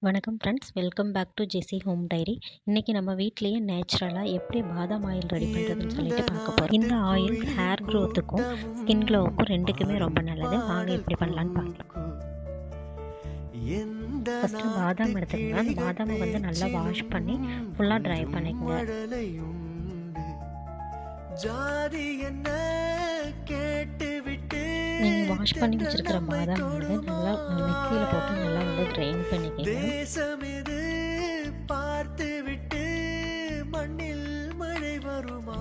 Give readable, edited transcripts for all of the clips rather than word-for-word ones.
வணக்கம் friends, welcome back to Jessy home diary. இன்றைக்கி நம்ம வீட்லேயே நேச்சுரலாக எப்படி பாதாம் ஆயில் ரெடி பண்ணுறதுன்னு சொல்லிட்டு பார்க்க போகிறோம். இந்த ஆயில் ஹேர் க்ரோத்துக்கும் ஸ்கின் க்ளோவுக்கும் ரெண்டுக்குமே ரொம்ப நல்லது. வாங்க எப்படி பண்ணலான்னு பார்க்கலாம். ஃபஸ்ட்டு பாதாம் எடுத்துக்கோங்க. அந்த பாதாமை வந்து நல்லா வாஷ் பண்ணி ஃபுல்லாக ட்ரை பண்ணிக்கோங்க. நீங்கள் வாஷ் பண்ணி வச்சுருக்கிற பாதாம் வந்து நல்லா மிக்சியில் போட்டு நல்லா வந்து ட்ரைன் பண்ணிக்கோங்க. பார்த்து விட்டு மண்ணில் மழை வருமா,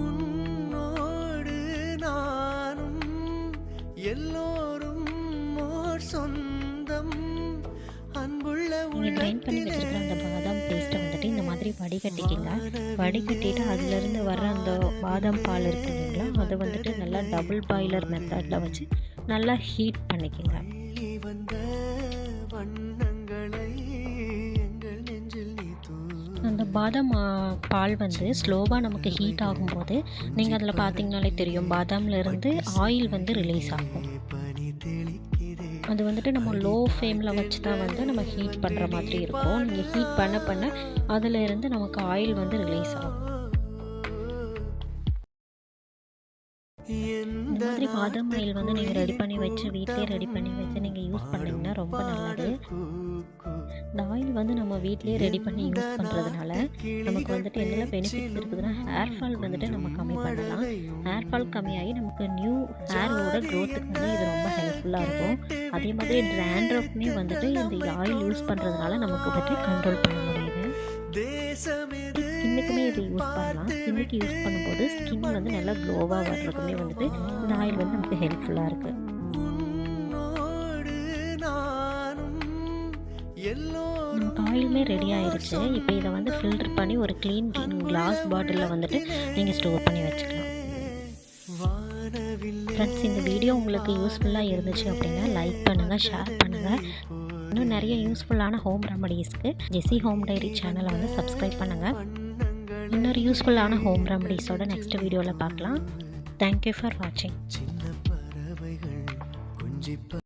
உன்னோடு நானும் எல்லோரும் சொந்தம் அன்புள்ள. நீங்கள் ட்ரைன் பண்ணி வச்சுருக்கிற அந்த பாதாம் பேஸ்ட்டை வந்துட்டு இந்த மாதிரி வடிகட்டிக்கிங்க. வடிகட்டிட்டு அதுலேருந்து வர அந்த பாதாம் பால் இருக்கு இல்லைங்களா, அதை வந்துட்டு நல்லா டபுள் பாய்லர் மெத்தடில் வச்சு நல்லா ஹீட் பண்ணிக்கோங்க. அந்த பாதாம் பால் வந்து ஸ்லோவாக நமக்கு ஹீட் ஆகும்போது நீங்கள் அதில் பார்த்தீங்கனாலே தெரியும், பாதாம்லேருந்து ஆயில் வந்து ரிலீஸ் ஆகும். அது வந்துட்டு நம்ம லோ ஃப்ளேமில் வச்சு தான் வந்து நம்ம ஹீட் பண்ணுற மாதிரி இருக்கும். நீங்கள் ஹீட் பண்ண பண்ண அதிலேருந்து நமக்கு ஆயில் வந்து ரிலீஸ் ஆகும். இந்த மாதிரி பாதாம் ஆயில் வந்து நீங்கள் ரெடி பண்ணி வச்சு வீட்டிலே ரெடி பண்ணி வச்சு நீங்கள் யூஸ் பண்ணிங்கன்னா ரொம்ப நல்லது. இந்த ஆயில் வந்து நம்ம வீட்டிலே ரெடி பண்ணி யூஸ் பண்ணுறதுனால நமக்கு வந்துட்டு என்னெல்லாம் பெனிஃபிட்ஸ் இருக்குதுன்னா, ஹேர் ஃபால் வந்துட்டு நம்ம கம்மி பண்ணலாம். ஹேர் ஃபால் கம்மியாகி நமக்கு நியூ ஹேரோட க்ரோத்துக்கு வந்து இது ரொம்ப ஹெல்ப்ஃபுல்லாக இருக்கும். அதே மாதிரி டேண்ட்ரஃப்மே வந்துட்டு இந்த ஆயில் யூஸ் பண்ணுறதுனால நமக்கு வந்துட்டு கண்ட்ரோல் பண்ண முடியுது. ஸ்கின்னுக்குமே இது யூஸ் பண்ணலாம். ஸ்கின்னுக்கு யூஸ் பண்ணும்போது ஸ்கின் வந்து நல்லா க்ளோவாக வர்றதுக்குமே வந்துட்டு இந்த ஆயில் வந்து நமக்கு ஹெல்ப்ஃபுல்லாக இருக்குது. நமக்கு ஆயிலுமே ரெடி ஆயிடுச்சு. இப்போ இதை வந்து ஃபில்டர் பண்ணி ஒரு க்ளீன் கிளாஸ் பாட்டிலில் வந்துட்டு நீங்கள் ஸ்டோர் பண்ணி வச்சுக்கலாம். ஃப்ரெண்ட்ஸ், இந்த வீடியோ உங்களுக்கு யூஸ்ஃபுல்லாக இருந்துச்சு அப்படின்னா லைக் பண்ணுங்கள், ஷேர் பண்ணுங்கள். இன்னும் நிறைய யூஸ்ஃபுல்லான ஹோம் ரெமடிஸ்க்கு ஜெஸி ஹோம் டைரி சேனலை வந்து சப்ஸ்கிரைப் பண்ணுங்கள். இன்னொரு யூஸ்ஃபுல்லான ஹோம் ரெமடிஸோட நெக்ஸ்ட் வீடியோவில் பார்க்கலாம். தேங்க்யூ ஃபார் வாட்சிங்.